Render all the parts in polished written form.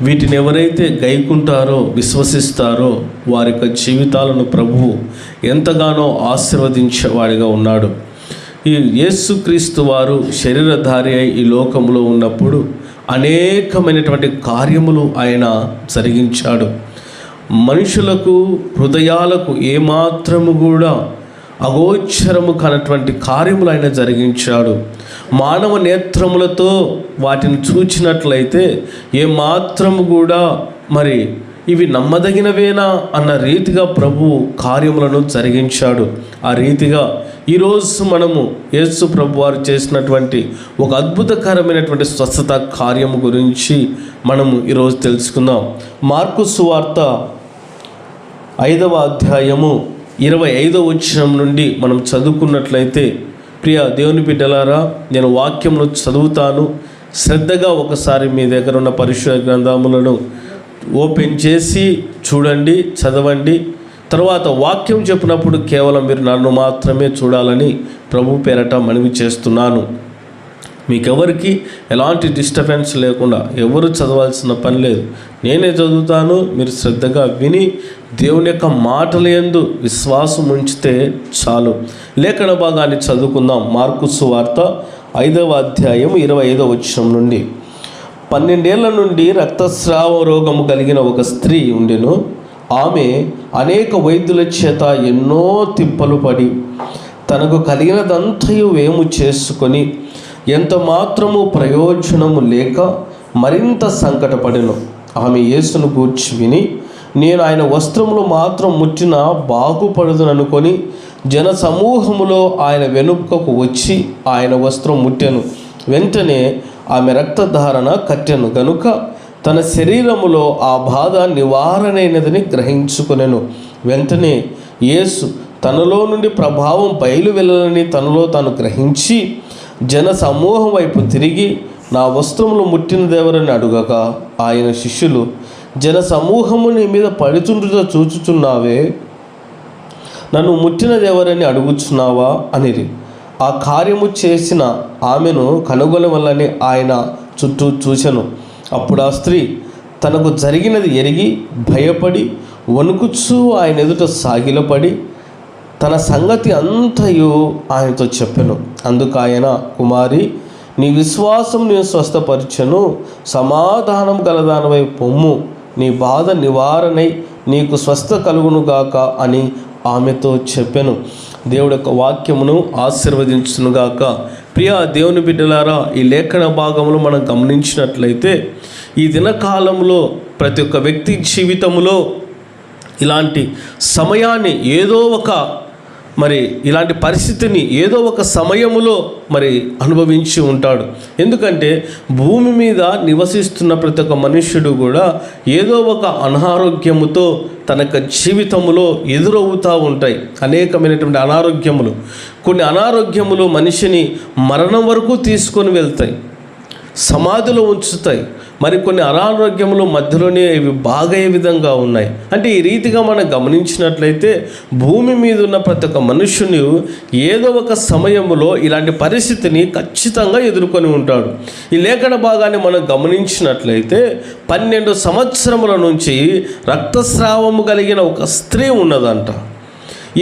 వీటిని ఎవరైతే గైకుంటారో, విశ్వసిస్తారో వారి యొక్క జీవితాలను ప్రభువు ఎంతగానో ఆశీర్వదించేవాడిగా ఉన్నాడు. ఈ యేసుక్రీస్తు వారు శరీరధారి అయి ఈ లోకంలో ఉన్నప్పుడు అనేకమైనటువంటి కార్యములు ఆయన జరిగించాడు. మనుషులకు హృదయాలకు ఏమాత్రము కూడా అగోచరము కానటువంటి కార్యములు ఆయన జరిగించాడు. మానవ నేత్రములతో వాటిని చూచినట్లయితే ఏమాత్రము కూడా మరి ఇవి నమ్మదగినవేనా అన్న రీతిగా ప్రభు కార్యములను జరిగించాడు. ఆ రీతిగా ఈరోజు మనము యేసు ప్రభు వారు చేసినటువంటి ఒక అద్భుతకరమైనటువంటి స్వస్థత కార్యము గురించి మనము ఈరోజు తెలుసుకుందాం. మార్కు సువార్త 5వ అధ్యాయము 25వ వచనం నుండి మనం చదువుకున్నట్లయితే, ప్రియ దేవుని బిడ్డలారా, నేను వాక్యమును చదువుతాను. శ్రద్ధగా ఒకసారి మీ దగ్గర ఉన్న పరిశుద్ధ గ్రంథములను ఓపెన్ చేసి చూడండి, చదవండి. తర్వాత వాక్యం చెప్పినప్పుడు కేవలం మీరు నన్ను మాత్రమే చూడాలని ప్రభు పేరట మనవి చేస్తున్నాను. మీకెవరికి ఎలాంటి డిస్టర్బెన్స్ లేకుండా ఎవరు చదవాల్సిన పని లేదు. నేనే చదువుతాను, మీరు శ్రద్ధగా విని దేవుని యొక్క మాటల యందు విశ్వాసం ఉంచితే చాలు. లేఖన భాగాన్ని చదువుకుందాం. మార్కు సువార్త 5వ అధ్యాయం 25వ వచనం నుండి. 12 ఏళ్ల నుండి రక్తస్రావ రోగము కలిగిన ఒక స్త్రీ ఉండెను. ఆమె అనేక వైద్యుల చేత ఎన్నో తిప్పలు పడి తనకు కలిగినదంతయు వేము చేసుకొని ఎంత మాత్రము ప్రయోజనము లేక మరింత సంకటపడెను. ఆమె యేసును గూర్చి విని, నేను ఆయన వస్త్రములు మాత్రం ముట్టినా బాగుపడుదుననుకొని జన సమూహములో ఆయన వెనుకకు వచ్చి ఆయన వస్త్రం ముట్టెను. వెంటనే ఆమె రక్తధారణ కట్టెను గనుక తన శరీరములో ఆ బాధ నివారణైనదని గ్రహించుకొనెను. వెంటనే యేసు తనలో నుండి ప్రభావం బయలు వెళ్ళాలని తనలో తాను గ్రహించి జన సమూహం వైపు తిరిగి, నా వస్త్రములు ముట్టినదెవరని అడుగగా, ఆయన శిష్యులు, జన సమూహము నీ మీద పడుచుండుట చూచుచున్నావే, నన్ను ముట్టినదెవరని అడుగుచున్నావా అనిరి. ఆ కార్యము చేసిన ఆమెను కనుగొనవలని ఆయన చుట్టూ చూచెను. అప్పుడు ఆ స్త్రీ తనకు జరిగినది ఎరిగి భయపడి వణుకుచూ ఆయన ఎదుట సాగిలపడి తన సంగతి అంతయు ఆయనతో చెప్పెను. అందుకు ఆయన, కుమారి, నీ విశ్వాసం నేను స్వస్థపరిచెను, సమాధానం గలదానవై పొమ్ము, నీ బాధ నివారణై నీకు స్వస్థ కలుగునుగాక అని ఆమెతో చెప్పెను. దేవుడి యొక్క వాక్యమును ఆశీర్వదించునుగాక. ప్రియ దేవుని బిడ్డలారా, ఈ లేఖన భాగంలో మనం గమనించినట్లయితే ఈ దినకాలంలో ప్రతి ఒక్క వ్యక్తి జీవితంలో ఇలాంటి సమయాన్ని ఇలాంటి పరిస్థితిని ఏదో ఒక సమయములో అనుభవించి ఉంటాడు. ఎందుకంటే భూమి మీద నివసిస్తున్న ప్రతి ఒక్క మనుష్యుడు కూడా ఏదో ఒక అనారోగ్యముతో తన యొక్క జీవితంలో ఎదురవుతూ ఉంటాయి. అనేకమైనటువంటి అనారోగ్యములు, కొన్ని అనారోగ్యములు మనిషిని మరణం వరకు తీసుకొని వెళ్తాయి, సమాధిలో ఉంచుతాయి. మరికొన్ని అనారోగ్యములు మధ్యలోనే ఇవి బాగయ్యే విధంగా ఉన్నాయి. అంటే ఈ రీతిగా మనం గమనించినట్లయితే భూమి మీద ఉన్న ప్రతి ఒక్క మనుష్యుని ఏదో ఒక సమయంలో ఇలాంటి పరిస్థితిని ఖచ్చితంగా ఎదుర్కొని ఉంటాడు. ఈ లేఖన భాగాన్ని మనం గమనించినట్లయితే 12 సంవత్సరముల నుంచి రక్తస్రావము కలిగిన ఒక స్త్రీ ఉన్నదంట.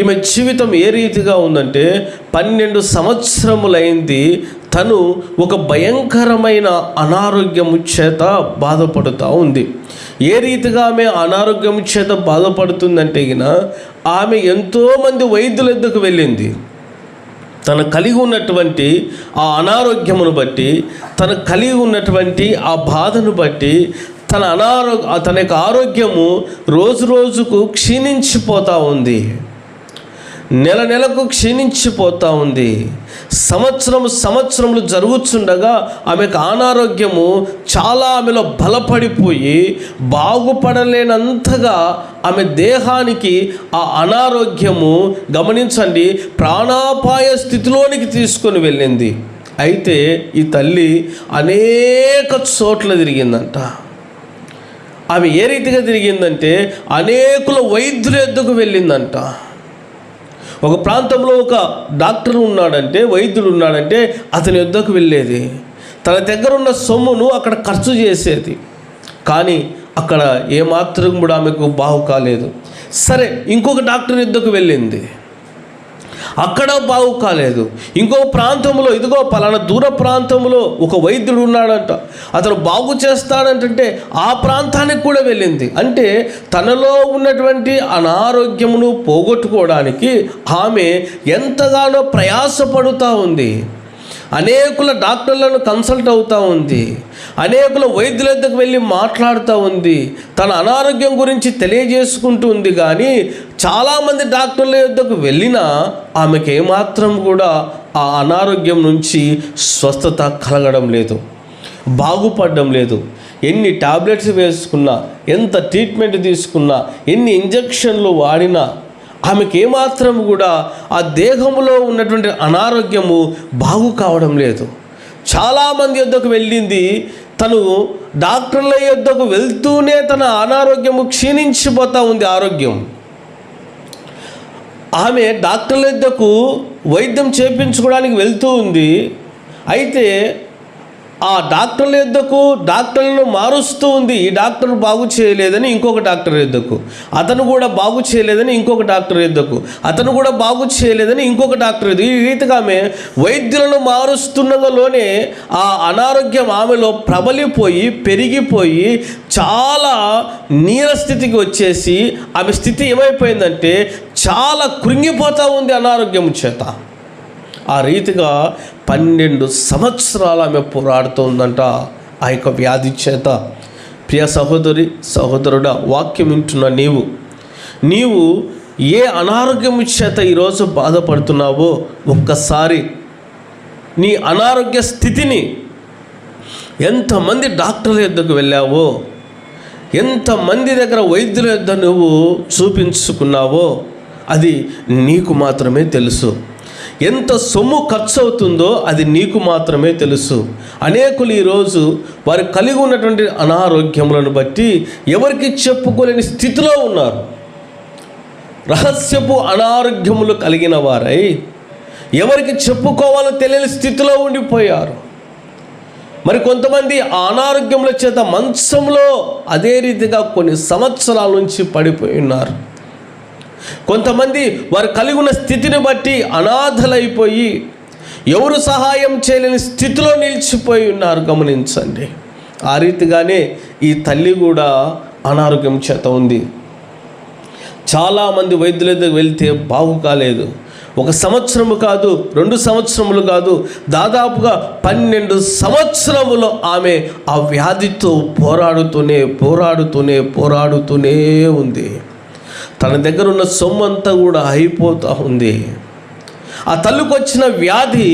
ఈమె జీవితం ఏ రీతిగా ఉందంటే 12 సంవత్సరములైంది తను ఒక భయంకరమైన అనారోగ్యము చేత బాధపడుతూ ఉంది. ఏ రీతిగా ఆమె అనారోగ్యము చేత బాధపడుతుందంటే ఆమె ఎంతోమంది వైద్యుల వద్దకు వెళ్ళింది. తను కలిగి ఉన్నటువంటి ఆ అనారోగ్యమును బట్టి, తను కలిగి ఉన్నటువంటి ఆ బాధను బట్టి తన యొక్క ఆరోగ్యము రోజు రోజుకు క్షీణించిపోతూ ఉంది, నెల నెలకు క్షీణించిపోతూ ఉంది. సంవత్సరములు జరుగుతుండగా ఆమెకు అనారోగ్యము చాలా ఆమెలో బలపడిపోయి బాగుపడలేనంతగా ఆమె దేహానికి ఆ అనారోగ్యము గమనించండి ప్రాణాపాయ స్థితిలోనికి తీసుకొని వెళ్ళింది. అయితే ఈ తల్లి అనేక చోట్ల తిరిగిందంట. ఆమె ఏ రీతిగా తిరిగిందంటే అనేకుల వైద్యుల వద్దకు వెళ్ళిందంట. ఒక ప్రాంతంలో ఒక డాక్టర్ ఉన్నాడంటే, వైద్యుడు ఉన్నాడంటే అతని వద్దకు వెళ్ళేది. తన దగ్గర ఉన్న సొమ్మును అక్కడ ఖర్చు చేసేది. కానీ అక్కడ ఏమాత్రం కూడా ఆమెకు బాగు కాలేదు. సరే, ఇంకొక డాక్టర్ వద్దకు వెళ్ళింది, అక్కడ బాగు కాలేదు. ఇంకో ప్రాంతంలో, ఇదిగో పలానా దూర ప్రాంతంలో ఒక వైద్యుడు ఉన్నాడంట, అతను బాగు చేస్తాడంటే ఆ ప్రాంతానికి కూడా వెళ్ళింది. అంటే తనలో ఉన్నటువంటి అనారోగ్యమును పోగొట్టుకోవడానికి ఆమె ఎంతగానో ప్రయాసపడుతూ ఉంది. అనేకుల డాక్టర్లను కన్సల్ట్ అవుతూ ఉంది, అనేకుల వైద్యుల వద్దకు వెళ్ళి మాట్లాడుతూ ఉంది, తన అనారోగ్యం గురించి తెలియజేసుకుంటూ ఉంది. కానీ చాలామంది డాక్టర్ల వద్దకు వెళ్ళినా ఆమెకు ఏమాత్రం కూడా ఆ అనారోగ్యం నుంచి స్వస్థత కలగడం లేదు, బాగుపడడం లేదు. ఎన్ని టాబ్లెట్స్ వేసుకున్నా, ఎంత ట్రీట్మెంట్ తీసుకున్నా, ఎన్ని ఇంజక్షన్లు వాడినా ఆమెకి ఏమాత్రం కూడా ఆ దేహంలో ఉన్నటువంటి అనారోగ్యము బాగు కావడం లేదు. చాలామంది వద్దకు వెళ్ళింది, తను డాక్టర్ల వద్దకు వెళ్తూనే తన అనారోగ్యము క్షీణించిపోతూ ఉంది. ఆరోగ్యం ఆమె డాక్టర్ల వద్దకు వైద్యం చేయించుకోవడానికి వెళ్తూ ఉంది. అయితే ఆ డాక్టర్ల వద్దకు డాక్టర్లను మారుస్తూ ఉంది. ఈ డాక్టర్ బాగు చేయలేదని ఇంకొక డాక్టర్ వద్దకు, అతను కూడా బాగు చేయలేదని ఇంకొక డాక్టర్ వద్దకు, అతను కూడా బాగు చేయలేదని ఇంకొక డాక్టర్ వద్దకు. ఈ రీతిగా ఆమె వైద్యులను మారుస్తున్నలోనే ఆ అనారోగ్యం ఆమెలో ప్రబలిపోయి పెరిగిపోయి చాలా నీరస్థితికి వచ్చేసి ఆమె స్థితి ఏమైపోయిందంటే చాలా కృంగిపోతూ ఉంది అనారోగ్యం చేత. ఆ రీతిగా 12 సంవత్సరాలు ఆమె పోరాడుతుందంట ఆ యొక్క వ్యాధి చేత. ప్రియ సహోదరి సహోదరుడా, వాక్యం వింటున్న నీవు ఏ అనారోగ్యం చేత ఈరోజు బాధపడుతున్నావో ఒక్కసారి నీ అనారోగ్య స్థితిని, ఎంతమంది డాక్టర్ల వద్దకు వెళ్ళావో, ఎంతమంది దగ్గర వైద్యుల వద్ద నువ్వు చూపించుకున్నావో అది నీకు మాత్రమే తెలుసు. ఎంత సొమ్ము ఖర్చు అవుతుందో అది నీకు మాత్రమే తెలుసు. అనేకులు ఈరోజు వారు కలిగి ఉన్నటువంటి అనారోగ్యములను బట్టి ఎవరికి చెప్పుకోలేని స్థితిలో ఉన్నారు. రహస్యపు అనారోగ్యములు కలిగిన వారై ఎవరికి చెప్పుకోవాలో తెలియని స్థితిలో ఉండిపోయారు. మరి కొంతమంది ఆ అనారోగ్యముల చేత మంచంలో అదే రీతిగా కొన్ని సంవత్సరాల నుంచి పడిపోయి ఉన్నారు. కొంతమంది వారు కలిగి ఉన్న స్థితిని బట్టి అనాథలైపోయి ఎవరు సహాయం చేయలేని స్థితిలో నిలిచిపోయి ఉన్నారు. గమనించండి. ఆ రీతిగానే ఈ తల్లి కూడా అనారోగ్యం చేత ఉంది. చాలామంది వైద్యుల దగ్గరికి వెళ్తే బాగు కాలేదు. 1 సంవత్సరము కాదు, 2 సంవత్సరములు కాదు, దాదాపుగా 12 సంవత్సరములు ఆమె ఆ వ్యాధితో పోరాడుతూనే ఉంది. తన దగ్గర ఉన్న సొమ్మంతా కూడా అయిపోతూ ఉంది. ఆ తల్లికి వచ్చిన వ్యాధి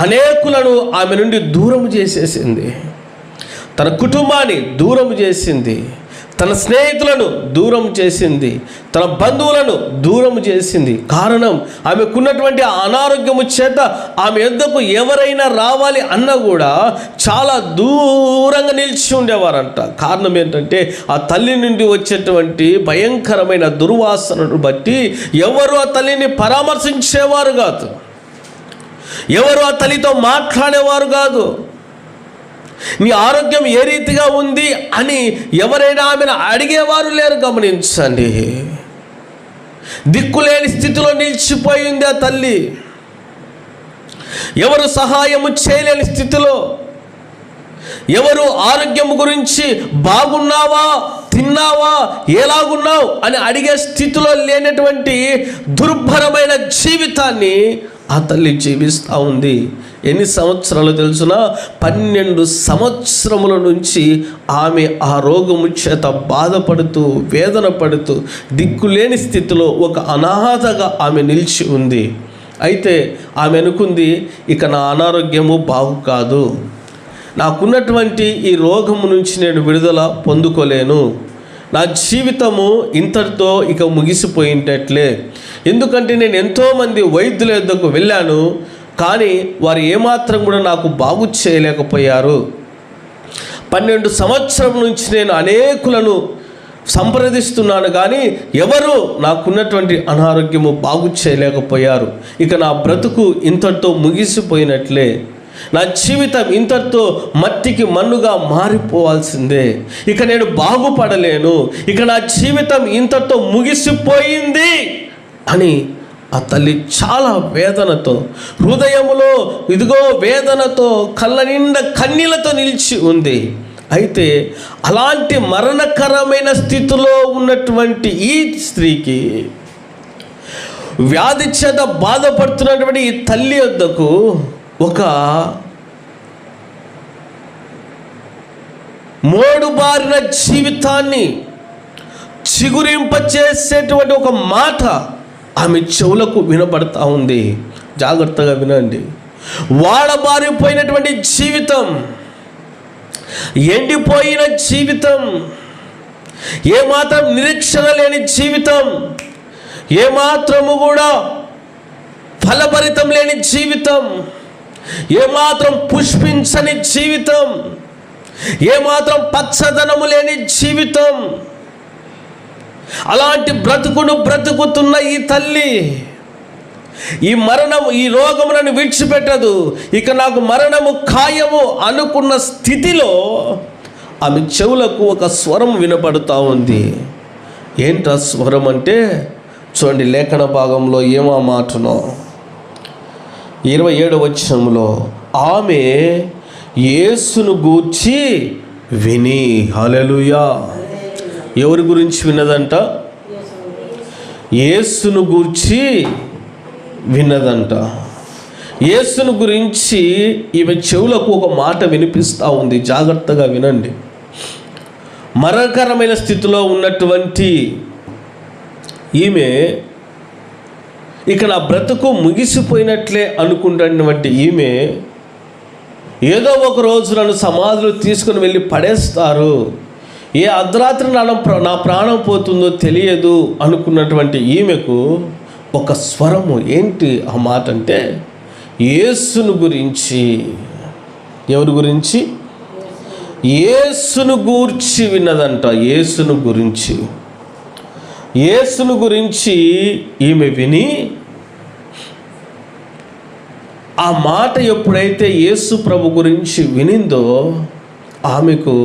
అనేకులను ఆమె నుండి దూరం చేసేసింది. తన కుటుంబాన్ని దూరం చేసింది, తన స్నేహితులను దూరం చేసింది, తన బంధువులను దూరం చేసింది. కారణం ఆమెకున్నటువంటి అనారోగ్యము చేత ఆమె యొద్దకు ఎవరైనా రావాలి అన్నా కూడా చాలా దూరంగా నిలిచి ఉండేవారంట. కారణం ఏంటంటే ఆ తల్లి నుండి వచ్చేటువంటి భయంకరమైన దుర్వాసనను బట్టి ఎవరు ఆ తల్లిని పరామర్శించేవారు కాదు, ఎవరు ఆ తల్లితో మాట్లాడేవారు కాదు. నీ ఆరోగ్యం ఏ రీతిగా ఉంది అని ఎవరైనా ఆమెను అడిగేవారు లేరు. గమనించండి. దిక్కులేని స్థితిలో నిలిచిపోయింది ఆ తల్లి. ఎవరు సహాయము చేయలేని స్థితిలో, ఎవరు ఆరోగ్యం గురించి బాగున్నావా, తిన్నావా, ఎలాగున్నావు అని అడిగే స్థితిలో లేనటువంటి దుర్భరమైన జీవితాన్ని ఆ తల్లి జీవిస్తూ ఉంది. ఎన్ని సంవత్సరాలు తెలుసునా? 12 సంవత్సరముల నుంచి ఆమె ఆ రోగము చేత బాధపడుతూ వేదన పడుతూ దిక్కులేని స్థితిలో ఒక అనాథగా ఆమె నిలిచి ఉంది. అయితే ఆమె అనుకుంది, ఇక నా అనారోగ్యము బాగు కాదు, నాకున్నటువంటి ఈ రోగము నుంచి నేను విడుదల పొందుకోలేను, నా జీవితము ఇంతటితో ఇక ముగిసిపోయినట్లే. ఎందుకంటే నేను ఎంతోమంది వైద్యుల వద్దకు వెళ్ళాను, కానీ వారు ఏమాత్రం కూడా నాకు బాగు చేయలేకపోయారు. 12 సంవత్సరం నుంచి నేను అనేకులను సంప్రదిస్తున్నాను, కానీ ఎవరు నాకున్నటువంటి అనారోగ్యము బాగు చేయలేకపోయారు. ఇక నా బ్రతుకు ఇంతటితో ముగిసిపోయినట్లే. నా జీవితం ఇంతటితో మట్టికి మన్నుగా మారిపోవాల్సిందే, ఇక నేను బాగుపడలేను, ఇక నా జీవితం ఇంతటితో ముగిసిపోయింది అని ఆ తల్లి చాలా వేదనతో, హృదయములో ఇదిగో వేదనతో, కళ్ళ నిండా కన్నీళ్లతో నిలిచి ఉంది. అయితే అలాంటి మరణకరమైన స్థితిలో ఉన్నటువంటి ఈ స్త్రీకి, వ్యాధి చేత బాధపడుతున్నటువంటి ఈ తల్లి వద్దకు ఒక మోడుబారిన జీవితాన్ని చిగురింపచేసేటువంటి ఒక మాట ఆమె చెవులకు వినపడతా ఉంది. జాగ్రత్తగా వినండి. వాడబారిపోయినటువంటి జీవితం, ఎండిపోయిన జీవితం, ఏమాత్రం నిరీక్షణ లేని జీవితం, ఏమాత్రము కూడా ఫలభరితం లేని జీవితం, ఏమాత్రం పుష్పించని జీవితం, ఏమాత్రం పచ్చదనము లేని జీవితం, అలాంటి బ్రతుకును బ్రతుకుతున్న ఈ తల్లి ఈ మరణము, ఈ రోగము నన్ను విడిచిపెట్టదు, ఇక నాకు మరణము ఖాయము అనుకున్న స్థితిలో ఆమె చెవులకు ఒక స్వరం వినపడుతూ ఉంది. ఏంటా స్వరం అంటే చూడండి, లేఖన భాగంలో ఏమో మాటనో 27వ వచనంలో ఆమె యేసును గూర్చి విని, హల్లెలూయా, ఎవరి గురించి విన్నదంట? యేసును గూర్చి విన్నదంట. యేసును గురించి ఈమె చెవులకు ఒక మాట వినిపిస్తూ ఉంది. జాగ్రత్తగా వినండి. మరణకరమైన స్థితిలో ఉన్నటువంటి ఈమె, ఇక నా బ్రతుకు ముగిసిపోయినట్లే అనుకుంటున్నటువంటి ఈమె, ఏదో ఒక రోజు నన్ను సమాధిలో తీసుకుని వెళ్ళి పడేస్తారు, ఏ అర్ధరాత్రి నా ప్రాణం పోతుందో తెలియదు అనుకున్నటువంటి ఈమెకు ఒక స్వరము, ఏంటి ఆ మాట అంటే యేసును గురించి. ఎవరి గురించి? యేసును గూర్చి విన్నదంట. యేసును గురించి, యేసును గురించి ఈమె విని, ఆ మాట ఎప్పుడైతే యేసు ప్రభు గురించి వినిందో ఆమెకు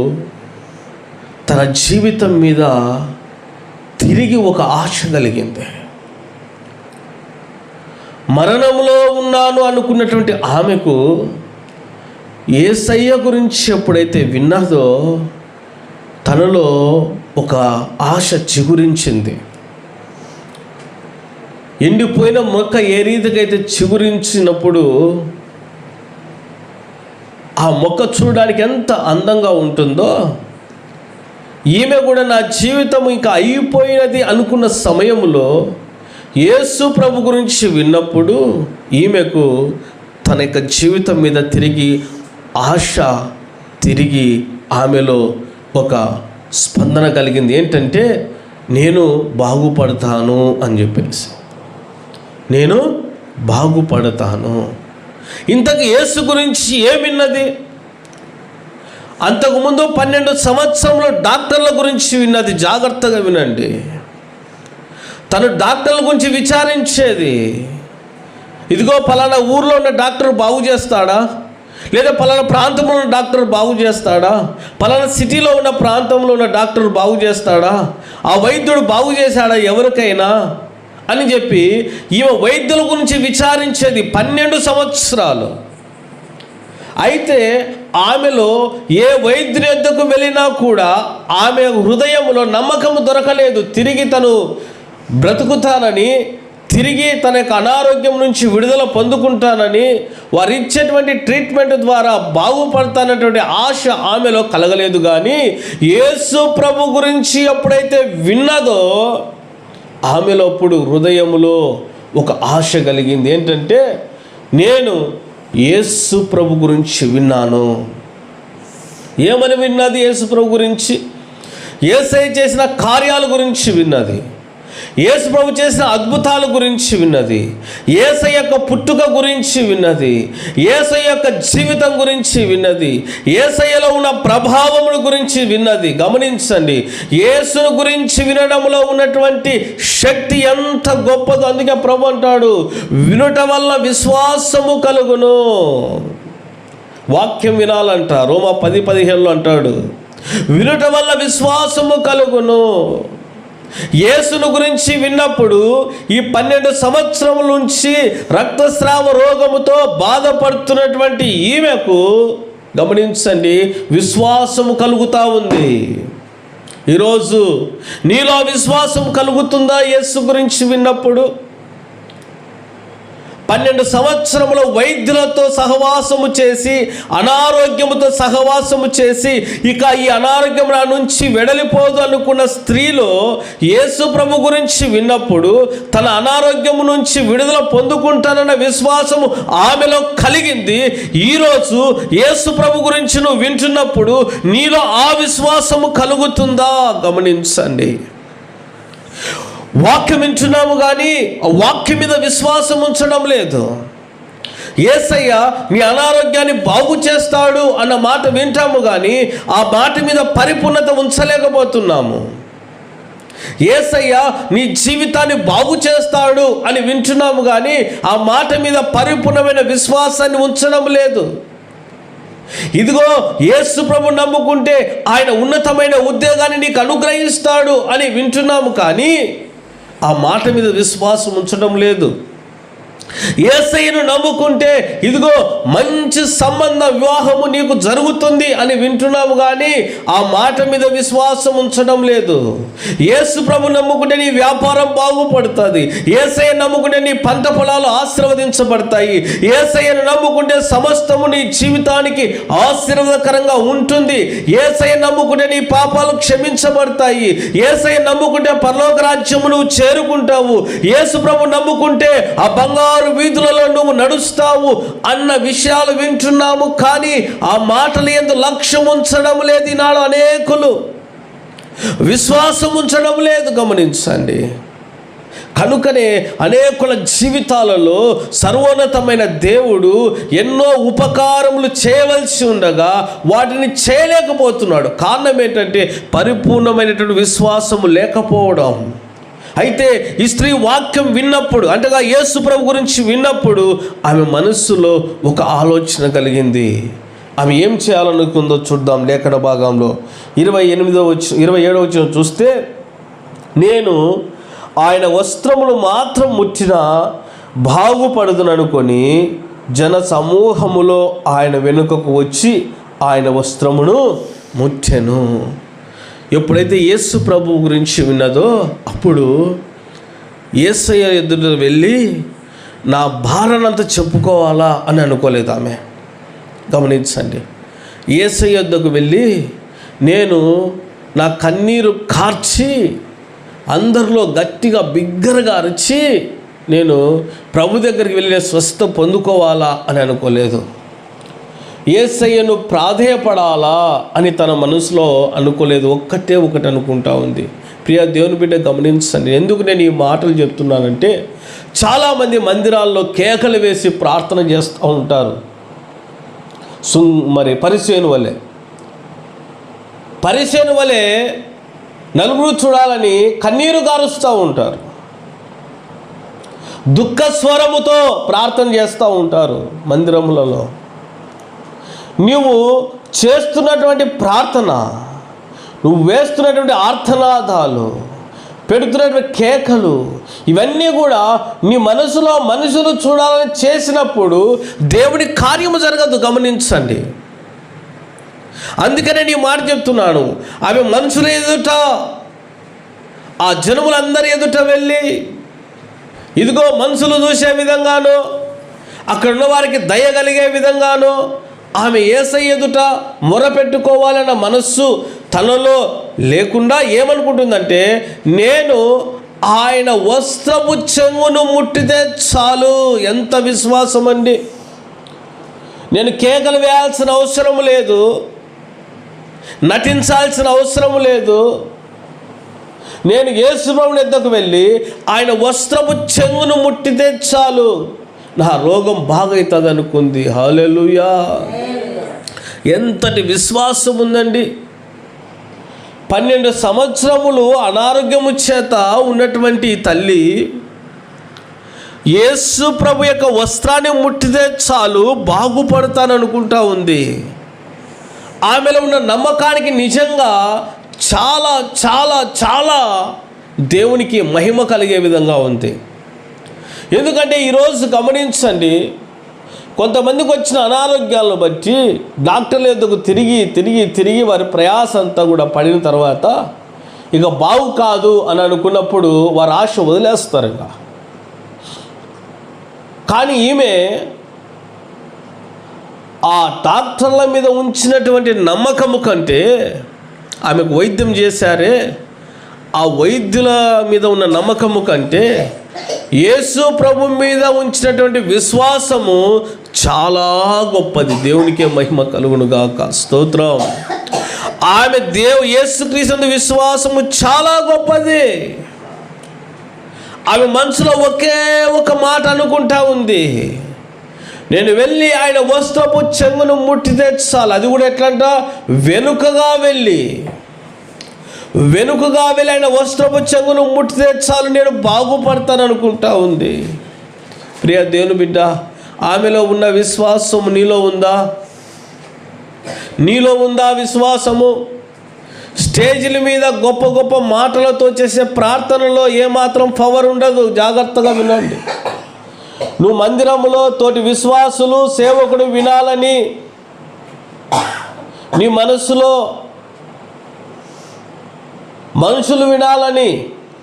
తన జీవితం మీద తిరిగి ఒక ఆశ కలిగింది. మరణంలో ఉన్నాను అనుకున్నటువంటి ఆమెకు యేసయ్య గురించి ఎప్పుడైతే విన్నదో తనలో ఒక ఆశ చిగురించింది. ఎండిపోయిన మొక్క ఏ రీతికైతే చిగురించినప్పుడు ఆ మొక్క చూడడానికి ఎంత అందంగా ఉంటుందో, ఈమె కూడా నా జీవితం ఇంకా అయిపోయినది అనుకున్న సమయంలో యేసు ప్రభు గురించి విన్నప్పుడు ఈమెకు తన యొక్క జీవితం మీద తిరిగి ఆశ, తిరిగి ఆమెలో ఒక స్పందన కలిగింది. ఏంటంటే నేను బాగుపడతాను అని చెప్పేసి, నేను బాగుపడతాను. ఇంతకు యేసు గురించి ఏమిన్నది? అంతకుముందు 12 సంవత్సరంలో డాక్టర్ల గురించి విన్నది. జాగ్రత్తగా వినండి. తను డాక్టర్ల గురించి విచారించేది. ఇదిగో పలానా ఊర్లో ఉన్న డాక్టర్ బాగు చేస్తాడా, లేదా పలానా ప్రాంతంలో ఉన్న డాక్టర్ బాగు చేస్తాడా, పలానా సిటీలో ఉన్న ప్రాంతంలో ఉన్న డాక్టర్ బాగు చేస్తాడా, ఆ వైద్యుడు బాగు చేశాడా ఎవరికైనా అని చెప్పి ఈమె వైద్యుల గురించి విచారించేది 12 సంవత్సరాలు. అయితే ఆమెలో ఏ వైద్యుని వద్దకు వెళ్ళినా కూడా ఆమె హృదయంలో నమ్మకం దొరకలేదు. తిరిగి తను బ్రతుకుతానని, తిరిగి తన యొక్క అనారోగ్యం నుంచి విడుదల పొందుకుంటానని, వారు ఇచ్చేటువంటి ట్రీట్మెంట్ ద్వారా బాగుపడతానటువంటి ఆశ ఆమెలో కలగలేదు. కానీ యేసు ప్రభు గురించి ఎప్పుడైతే విన్నదో ఆమెలో అప్పుడు హృదయంలో ఒక ఆశ కలిగింది. ఏంటంటే నేను యేసు ప్రభు గురించి విన్నాను. ఏమని విన్నది? యేసు ప్రభు గురించి, యేసయ్య చేసిన కార్యాల గురించి విన్నది, యేసు ప్రభు చేసిన అద్భుతాల గురించి విన్నది, యేసయ్య యొక్క పుట్టుక గురించి విన్నది, యేసయ్య యొక్క జీవితం గురించి విన్నది, యేసయ్యలో ఉన్న ప్రభావముల గురించి విన్నది. గమనించండి, యేసును గురించి వినడంలో ఉన్నటువంటి శక్తి ఎంత గొప్పదో. అందుకే ప్రభు అంటాడు, వినుట వల్ల విశ్వాసము కలుగును. వాక్యం వినాలంట. రోమా 10:15 అంటాడు, వినుట వల్ల విశ్వాసము కలుగును. యేసును గురించి విన్నప్పుడు ఈ 12 సంవత్సరముల నుంచి రక్తస్రావ రోగముతో బాధపడుతున్నటువంటి ఈమెకు గమనించండి, విశ్వాసము కలుగుతూ ఉంది. ఈరోజు నీలో విశ్వాసం కలుగుతుందా? యేసు గురించి విన్నప్పుడు 12 సంవత్సరముల వైద్యులతో సహవాసము చేసి, అనారోగ్యముతో సహవాసము చేసి, ఇక ఈ అనారోగ్యం నా నుంచి వెడలిపోదు అనుకున్న స్త్రీలో యేసు ప్రభు గురించి విన్నప్పుడు తన అనారోగ్యము నుంచి విడుదల పొందుకుంటానన్న విశ్వాసము ఆమెలో కలిగింది. ఈరోజు యేసు ప్రభు గురించి నువ్వు వింటున్నప్పుడు నీలో ఆ విశ్వాసము కలుగుతుందా? గమనించండి. వాక్యం వింటున్నాము కానీ ఆ వాక్యం మీద విశ్వాసం ఉంచడం లేదు. యేసయ్య నీ అనారోగ్యాన్ని బాగు చేస్తాడు అన్న మాట వింటాము కానీ ఆ మాట మీద పరిపూర్ణత ఉంచలేకపోతున్నాము. యేసయ్య నీ జీవితాన్ని బాగు చేస్తాడు అని వింటున్నాము కానీ ఆ మాట మీద పరిపూర్ణమైన విశ్వాసాన్ని ఉంచడం లేదు. ఇదిగో యేసు ప్రభు నమ్ముకుంటే ఆయన ఉన్నతమైన ఉద్యోగాన్ని నీకు అనుగ్రహిస్తాడు అని వింటున్నాము కానీ ఆ మాట మీద విశ్వాసం ఉంచడం లేదు. యేసయ్యను నమ్ముకుంటే ఇదిగో మంచి సంబంధ వివాహము నీకు జరుగుతుంది అని వింటున్నాము కానీ ఆ మాట మీద విశ్వాసం ఉంచడం లేదు. యేసు ప్రభు నమ్ముకుంటే నీ వ్యాపారం బాగుపడుతుంది. యేసయ్య నమ్ముకుంటే నీ పంట పొలాలు ఆశీర్వదించబడతాయి. యేసయ్యను నమ్ముకుంటే సమస్తము నీ జీవితానికి ఆశీర్వాదకరంగా ఉంటుంది. యేసయ్య నమ్ముకుంటే నీ పాపాలు క్షమించబడతాయి. యేసయ్య నమ్ముకుంటే పరలోక రాజ్యము నువ్వు చేరుకుంటావు. యేసు ప్రభు నమ్ముకుంటే ఆ బంగారు వీధులలో నువ్వు నడుస్తావు అన్న విషయాలు వింటున్నాము కానీ ఆ మాటలు యందు లక్ష్యం ఉంచడం లేదు. ఈనాడు అనేకులు విశ్వాసం ఉంచడం లేదు. గమనించండి. కనుకనే అనేకుల జీవితాలలో సర్వోన్నతమైన దేవుడు ఎన్నో ఉపకారములు చేయవలసి ఉండగా వాటిని చేయలేకపోతున్నాడు. కారణం ఏంటంటే పరిపూర్ణమైనటువంటి విశ్వాసము లేకపోవడం. అయితే ఈ స్త్రీ వాక్యం విన్నప్పుడు, అంటేగా యేసు ప్రభు గురించి విన్నప్పుడు ఆమె మనస్సులో ఒక ఆలోచన కలిగింది. ఆమె ఏం చేయాలనుకుందో చూద్దాం. లేఖన భాగంలో 27వ వచనం చూస్తే, నేను ఆయన వస్త్రములు మాత్రం ముట్టినా బాగుపడుదుననుకొని జన సమూహములో ఆయన వెనుకకు వచ్చి ఆయన వస్త్రమును ముట్టెను. ఎప్పుడైతే యేసు ప్రభు గురించి విన్నదో అప్పుడు యేసయ్య ఎదుట వెళ్ళి నా భారనంతా చెప్పుకోవాలా అని అనుకోలేదు ఆమె. గమనించండి. యేసయ్య వద్దకు వెళ్ళి నేను నా కన్నీరు కార్చి అందరిలో గట్టిగా బిగ్గరగా అరిచి నేను ప్రభు దగ్గరికి వెళ్ళి స్వస్థ పొందుకోవాలా అని అనుకోలేదు. యేసయ్యను ప్రాధేయపడాలా అని తన మనసులో అనుకోలేదు. ఒకటి అనుకుంటా ఉంది. ప్రియ దేవుని బిడ్డ గమనించండి. ఎందుకు నేను ఈ మాటలు చెప్తున్నానంటే చాలామంది మందిరాల్లో కేకలు వేసి ప్రార్థన చేస్తూ ఉంటారు. మరి పరిసేను వలె నలుగురు చూడాలని కన్నీరు గారుస్తూ ఉంటారు. దుఃఖ స్వరముతో ప్రార్థన చేస్తూ ఉంటారు మందిరములలో. నువ్వు చేస్తున్నటువంటి ప్రార్థన, నువ్వు వేస్తున్నటువంటి ఆర్తనాదాలు, పెడుతున్నటువంటి కేకలు, ఇవన్నీ కూడా నీ మనసులో మనుషులు చూడాలని చేసినప్పుడు దేవుడి కార్యము జరగదు. గమనించండి. అందుకనే నీ మాట చెప్తున్నాను. ఆమె మనుషుల ఎదుట, ఆ జనములందరి ఎదుట వెళ్ళి ఇదిగో మనుషులు చూసే విధంగానో అక్కడ ఉన్న వారికి దయ కలిగే విధంగానో ఆమె యేసయ్య ఎదుట మొరపెట్టుకోవాలన్న మనస్సు తనలో లేకుండా ఏమనుకుంటుందంటే, నేను ఆయన వస్త్రపు చెంగును ముట్టితే చాలు. ఎంత విశ్వాసం అండి! నేను కేకలు వేయాల్సిన అవసరం లేదు, నటించాల్సిన అవసరం లేదు. నేను యేసు ప్రభువుని ఎద్దకు వెళ్ళి ఆయన వస్త్రపు చెంగును ముట్టితే చాలు, నా రోగం బాగవుతుంది అనుకుంది. హల్లెలూయా! ఎంతటి విశ్వాసం ఉందండి! 12 సంవత్సరములు అనారోగ్యము చేత ఉన్నటువంటి తల్లి యేసు ప్రభు యొక్క వస్త్రాన్ని ముట్టితే చాలు బాగుపడతాననుకుంటా ఉంది. ఆమెలో ఉన్న నమ్మకానికి నిజంగా చాలా చాలా చాలా దేవునికి మహిమ కలిగే విధంగా ఉంది. ఎందుకంటే ఈరోజు గమనించండి, కొంతమందికి వచ్చిన అనారోగ్యాలను బట్టి డాక్టర్ల యొద్దకు తిరిగి తిరిగి తిరిగి వారి ప్రయాస అంతా కూడా పడిన తర్వాత ఇక బాగు కాదు అని అనుకున్నప్పుడు వారు ఆశ వదిలేస్తారు. ఇక కానీ ఈమె ఆ డాక్టర్ల మీద ఉంచినటువంటి నమ్మకము కంటే ఆమెకు వైద్యం చేశారే ఆ వైద్యుల మీద ఉన్న నమ్మకము కంటే యేసు ప్రభు మీద ఉంచినటువంటి విశ్వాసము చాలా గొప్పది. దేవునికే మహిమ కలుగునుగాక. స్తోత్రం. ఆమె యేసుక్రీస్తు విశ్వాసము చాలా గొప్పది. ఆమె మనసులో ఒకే ఒక మాట అనుకుంటా ఉంది, నేను వెళ్ళి ఆయన వస్త్రపు చెంగును ముట్టితే చాలు. అది కూడా ఎట్లంట, వెనుకగా వెళ్ళి ఆయన వస్త్రపు చెంగును ముట్టితే చాలు నేను బాగుపడతాను అనుకుంటా ఉంది. ప్రియ దేవుని బిడ్డ, ఆమెలో ఉన్న విశ్వాసము నీలో ఉందా? నీలో ఉందా విశ్వాసము? స్టేజీల మీద గొప్ప గొప్ప మాటలతో చేసే ప్రార్థనలో ఏమాత్రం పవర్ ఉండదు. జాగ్రత్తగా వినండి. నువ్వు మందిరంలో తోటి విశ్వాసులు సేవకుడు వినాలని నీ మనసులో, మనుషులు వినాలని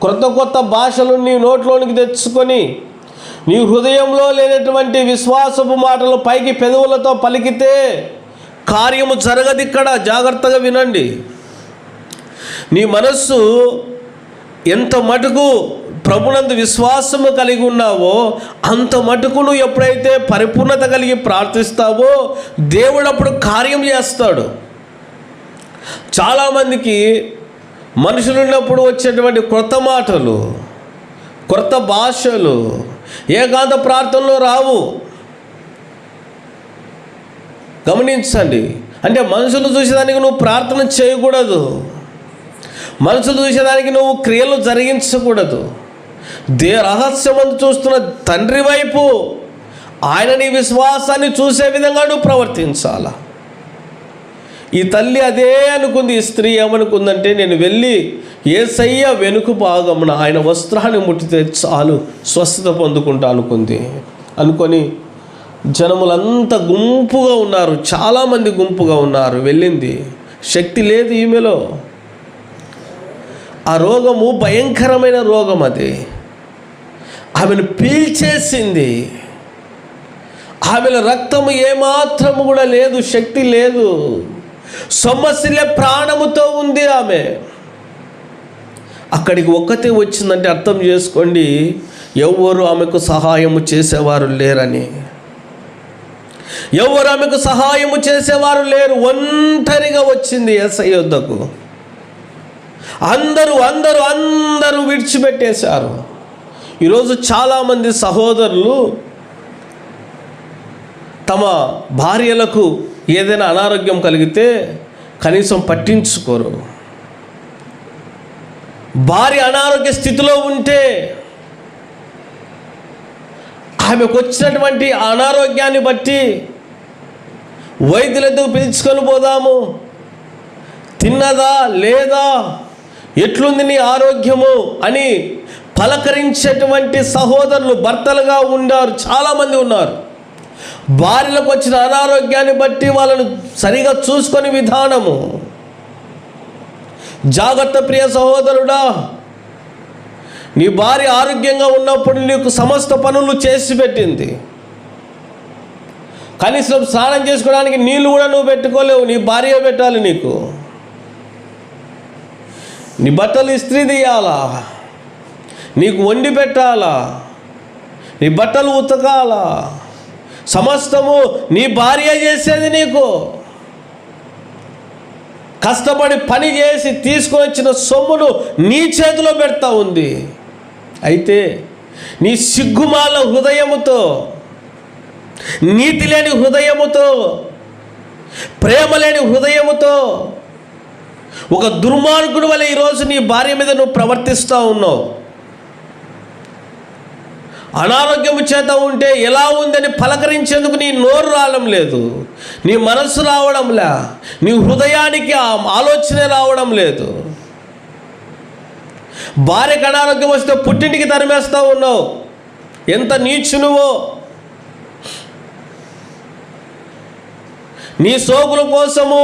కొత్త కొత్త భాషలు నీ నోట్లోనికి తెచ్చుకొని నీ హృదయంలో లేనటువంటి విశ్వాసపు మాటలు పైకి పెదవులతో పలికితే కార్యము జరగదు ఇక్కడ. జాగ్రత్తగా వినండి. నీ మనస్సు ఎంత మటుకు ప్రభునందు విశ్వాసము కలిగి ఉన్నావో అంత మటుకు నువ్వు ఎప్పుడైతే పరిపూర్ణత కలిగి ప్రార్థిస్తావో దేవుడు అప్పుడు కార్యం చేస్తాడు. చాలామందికి మనుషులు ఉన్నప్పుడు వచ్చేటువంటి క్రొత్త మాటలు, క్రొత్త భాషలు ఏకాంత ప్రార్థనలో రావు. గమనించండి. అంటే మనుషులు చూసేదానికి నువ్వు ప్రార్థన చేయకూడదు, మనుషులు చూసేదానికి నువ్వు క్రియలు జరిగించకూడదు. రహస్యమందు చూస్తున్న తండ్రి వైపు ఆయన నీ విశ్వాసాన్ని చూసే విధంగా నువ్వు ప్రవర్తించాలా. ఈ తల్లి అదే అనుకుంది. ఈ స్త్రీ ఏమనుకుందంటే, నేను వెళ్ళి యేసయ్య వెనుక భాగమున ఆయన వస్త్రాన్ని ముట్టితే చాలు స్వస్థత పొందుకుంటా అనుకుంది. అనుకొని జనములంతా గుంపుగా ఉన్నారు, చాలామంది గుంపుగా ఉన్నారు. వెళ్ళింది. శక్తి లేదు ఈమెలో. ఆ రోగము భయంకరమైన రోగం. అది ఆమెను పీల్చేసింది. ఆమెలో రక్తము ఏమాత్రము కూడా లేదు, శక్తి లేదు, సొమ్మసిల్లే ప్రాణముతో ఉంది ఆమె. అక్కడికి ఒక్కతే వచ్చిందంటే అర్థం చేసుకోండి, ఎవరు ఆమెకు సహాయము చేసేవారు లేరని. ఎవరు ఆమెకు సహాయము చేసేవారు లేరు. ఒంటరిగా వచ్చింది యేసయ్య యొద్దకు. అందరూ విడిచిపెట్టేశారు. ఈరోజు చాలామంది సహోదరులు తమ భార్యలకు ఏదైనా అనారోగ్యం కలిగితే కనీసం పట్టించుకోరు. భార్య అనారోగ్య స్థితిలో ఉంటే ఆమెకు వచ్చినటువంటి అనారోగ్యాన్ని బట్టి వైద్యులతో పిలుచుకొని పోదాము, తిన్నదా లేదా, ఎట్లుంది నీ ఆరోగ్యము అని పలకరించేటువంటి సహోదరులు భర్తలుగా ఉన్నారు, చాలామంది ఉన్నారు. భార్యలకు వచ్చిన అనారోగ్యాన్ని బట్టి వాళ్ళను సరిగా చూసుకొని విధానము. జాగ్రత్త ప్రియ సహోదరుడా, నీ భార్య ఆరోగ్యంగా ఉన్నప్పుడు నీకు సమస్త పనులు చేసి పెట్టింది. కనీసం స్నానం చేసుకోవడానికి నీళ్ళు కూడా నువ్వు పెట్టుకోలేవు, నీ భార్య పెట్టాలి. నీకు నీ బట్టలు ఇస్త్రీ తీయాలా, నీకు వండి పెట్టాలా, నీ బట్టలు ఉతకాలా, సమస్తము నీ భార్య చేసేది. నీకు కష్టపడి పని చేసి తీసుకొని వచ్చిన సొమ్మును నీ చేతిలో పెడతా ఉంది. అయితే నీ సిగ్గుమాల హృదయముతో, నీతి లేని హృదయముతో, ప్రేమ లేని హృదయముతో ఒక దుర్మార్గుడు వలె ఈరోజు నీ భార్య మీద నువ్వు ప్రవర్తిస్తూ ఉన్నావు. అనారోగ్యము చేత ఉంటే ఎలా ఉందని పలకరించేందుకు నీ నోరు రావడం లేదు, నీ మనస్సు రావడంలే, నీ హృదయానికి ఆ ఆలోచన రావడం లేదు. భార్యకు అనారోగ్యం వస్తే పుట్టింటికి తరిమేస్తూ ఉన్నావు. ఎంత నీచునువో! నీ సోకుల కోసము,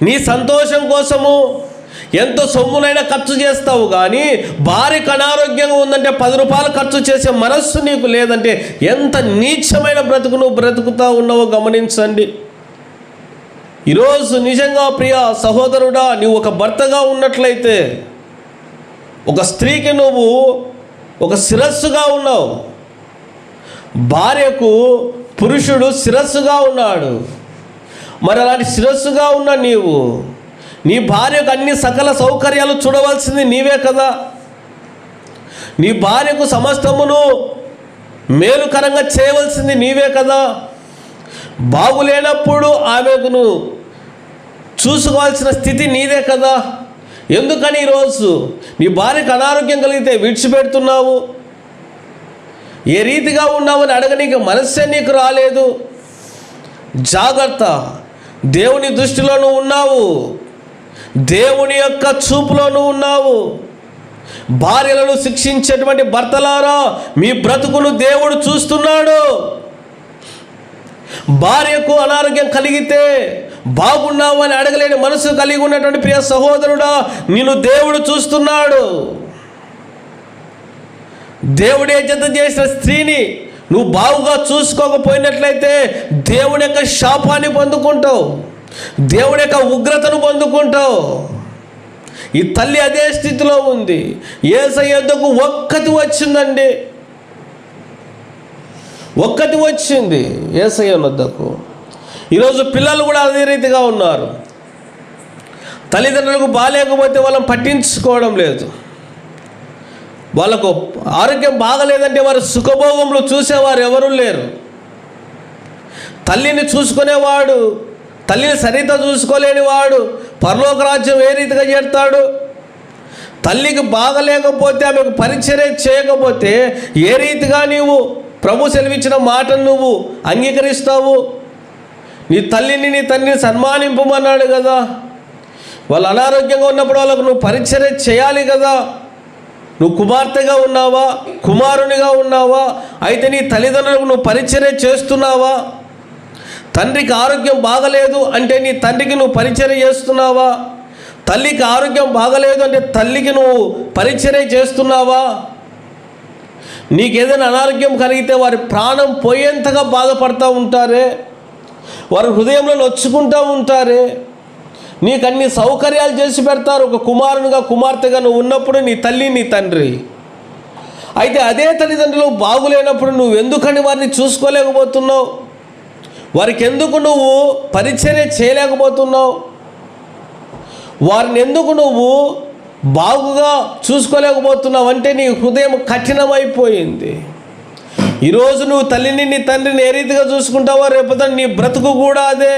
నీ సంతోషం కోసము ఎంత సొమ్మునైనా ఖర్చు చేస్తావు, కానీ భార్యకు అనారోగ్యంగా ఉందంటే 10 రూపాయలు ఖర్చు చేసే మనస్సు నీకు లేదంటే ఎంత నీచమైన బ్రతుకు నువ్వు బ్రతుకుతూ ఉన్నావో గమనించండి. ఈరోజు నిజంగా ప్రియ సహోదరుడా, నువ్వు ఒక భర్తగా ఉన్నట్లయితే, ఒక స్త్రీకి నువ్వు ఒక శిరస్సుగా ఉన్నావు. భార్యకు పురుషుడు శిరస్సుగా ఉన్నాడు. మరి అలాంటి శిరస్సుగా ఉన్న నీవు నీ భార్యకు అన్ని సకల సౌకర్యాలు చూడవలసింది నీవే కదా. నీ భార్యకు సమస్తమును మేలుకరంగా చేయవలసింది నీవే కదా. బాగులేనప్పుడు ఆమెకు చూసుకోవాల్సిన స్థితి నీదే కదా. ఎందుకని ఈరోజు నీ భార్యకు అనారోగ్యం కలిగితే విడిచిపెడుతున్నావు? ఏ రీతిగా ఉన్నావని అడగనీకి మనస్సే నీకు రాలేదు. జాగ్రత్త, దేవుని దృష్టిలోనూ ఉన్నావు, దేవుని యొక్క చూపులోనూ ఉన్నావు. భార్యలను శిక్షించేటువంటి భర్తలారా, మీ బ్రతుకును దేవుడు చూస్తున్నాడు. భార్యకు అనారోగ్యం కలిగితే బాగున్నావు అని అడగలేని మనసు కలిగి ఉన్నటువంటి ప్రియ సహోదరుడా, నిన్ను దేవుడు చూస్తున్నాడు. దేవుడే జత చేసిన స్త్రీని నువ్వు బాగుగా చూసుకోకపోయినట్లయితే దేవుని యొక్క శాపాన్ని పొందుకుంటావు, దేవుని యొక్క ఉగ్రతను పొందుకుంటావు. ఈ తల్లి అదే స్థితిలో ఉంది. యేసయ్య యొద్దకు ఒక్కటి వచ్చిందండి, ఒక్కటి వచ్చింది యేసయ్య వద్దకు. ఈరోజు పిల్లలు కూడా అదే రీతిగా ఉన్నారు. తల్లిదండ్రులకు బాగాలేకపోతే వాళ్ళని పట్టించుకోవడం లేదు. వాళ్ళకు ఆరోగ్యం బాగలేదంటే వారు సుఖభోగంలో చూసేవారు ఎవరూ లేరు. తల్లిని చూసుకునేవాడు, తల్లిని సరిగ్గా చూసుకోలేని వాడు పరలోక రాజ్యం ఏ రీతిగా చేస్తాడు? తల్లికి బాగలేకపోతే, ఆమెకు పరిచర్య చేయకపోతే ఏ రీతిగా నీవు ప్రభు సెలవిచ్చిన మాటను నువ్వు అంగీకరిస్తావు? నీ తల్లిని నీ తండ్రిని సన్మానింపమన్నాడు కదా. వాళ్ళు అనారోగ్యంగా ఉన్నప్పుడు వాళ్ళకు నువ్వు పరిచర్య చేయాలి కదా. నువ్వు కుమార్తెగా ఉన్నావా, కుమారునిగా ఉన్నావా? అయితే నీ తల్లిదండ్రులకు నువ్వు పరిచర్య చేస్తున్నావా? తండ్రికి ఆరోగ్యం బాగలేదు అంటే నీ తండ్రికి నువ్వు పరిచర్య చేస్తున్నావా? తల్లికి ఆరోగ్యం బాగలేదు అంటే తల్లికి నువ్వు పరిచర్య చేస్తున్నావా? నీకేదైనా అనారోగ్యం కలిగితే వారి ప్రాణం పోయేంతగా బాధపడుతూ ఉంటారే, వారి హృదయంలో నొచ్చుకుంటూ ఉంటారే. నీకు అన్ని సౌకర్యాలు చేసి పెడతారు ఒక కుమారునిగా, కుమార్తెగా నువ్వు ఉన్నప్పుడు నీ తల్లి నీ తండ్రి. అయితే అదే తల్లిదండ్రులు బాగులేనప్పుడు నువ్వు ఎందుకని వారిని చూసుకోలేకపోతున్నావు? వారికి ఎందుకు నువ్వు పరిచర్య చేయలేకపోతున్నావు? వారిని ఎందుకు నువ్వు బాగుగా చూసుకోలేకపోతున్నావు అంటే నీ హృదయం కఠినమైపోయింది. ఈరోజు నువ్వు తల్లిని నీ తండ్రిని ఏ రీతిగా చూసుకుంటావో రేపు నీ బ్రతుకు కూడా అదే.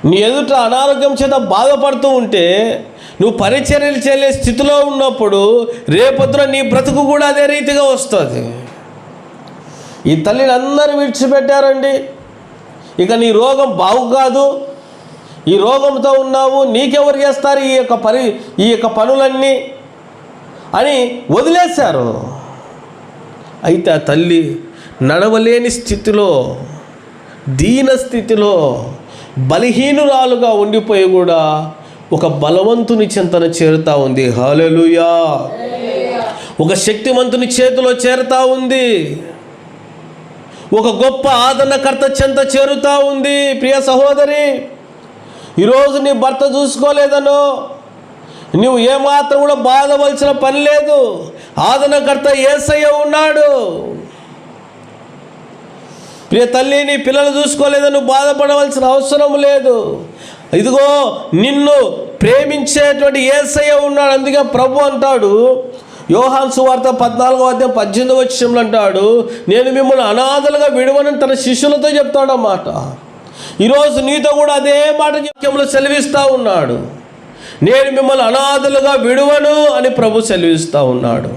నీ ఎదుట అనారోగ్యం చేత బాధపడుతూ ఉంటే నువ్వు పరిచర్యలు చేయలే స్థితిలో ఉన్నప్పుడు రేపొద్దున నీ బ్రతుకు కూడా అదే రీతిగా వస్తుంది. ఈ తల్లిని అందరూ విడిచిపెట్టారండి. ఇక నీ రోగం బాగు కాదు, ఈ రోగంతో ఉన్నావు, నీకెవరు చేస్తారు ఈ యొక్క పనులన్నీ అని వదిలేశారు. అయితే ఆ తల్లి నడవలేని స్థితిలో, దీన స్థితిలో, బలహీనురాలుగా ఉండిపోయి కూడా ఒక బలవంతుని చింతన చేరుతా ఉంది. హల్లెలూయా! ఒక శక్తిమంతుని చేతిలో చేరుతా ఉంది. ఒక గొప్ప ఆదరణకర్త చెంత చేరుతా ఉంది. ప్రియ సహోదరి, ఈరోజు నీ భర్త చూసుకోలేదనో నువ్వు ఏమాత్రం కూడా బాధవలసిన పని లేదు. ఆదరణకర్త యేసయ్య ఉన్నాడు. ప్రియ తల్లి, నీ పిల్లలు చూసుకోలేదని నువ్వు బాధపడవలసిన అవసరం లేదు. ఇదిగో నిన్ను ప్రేమించేటువంటి యేసయ్య ఉన్నాడు. అందుకే ప్రభు అంటాడు, యోహాను సువార్త 14:18 అంటాడు, నేను మిమ్మల్ని అనాథలుగా విడవనని తన శిష్యులతో చెప్తాడన్నమాట. ఈరోజు నీతో కూడా అదే మాట వాక్యంలో సెలవిస్తూ ఉన్నాడు. నేను మిమ్మల్ని అనాథలుగా విడువను అని ప్రభు సెలవిస్తూ ఉన్నాడు.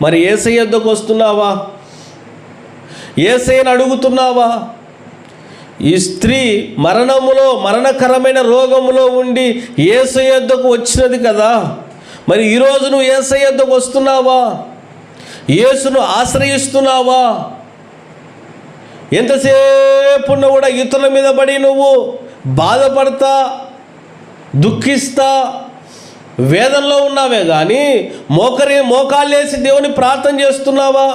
మరి యేసయ్య యొద్దకు వస్తున్నావా? యేసయ్యను అడుగుతున్నావా? ఈ స్త్రీ మరణకరమైన రోగములో ఉండి యేసయ్య యొద్దకు వచ్చినది కదా. మరి ఈరోజు నువ్వు యేసయ్య యొద్దకు వస్తున్నావా? యేసును ఆశ్రయిస్తున్నావా? ఎంతసేపు కూడా ఇతరుల మీద పడి నువ్వు బాధపడతా, దుఃఖిస్తా, వేదనలో ఉన్నావే కానీ మోకాళ్ళేసి దేవుని ప్రార్థన చేస్తున్నావా?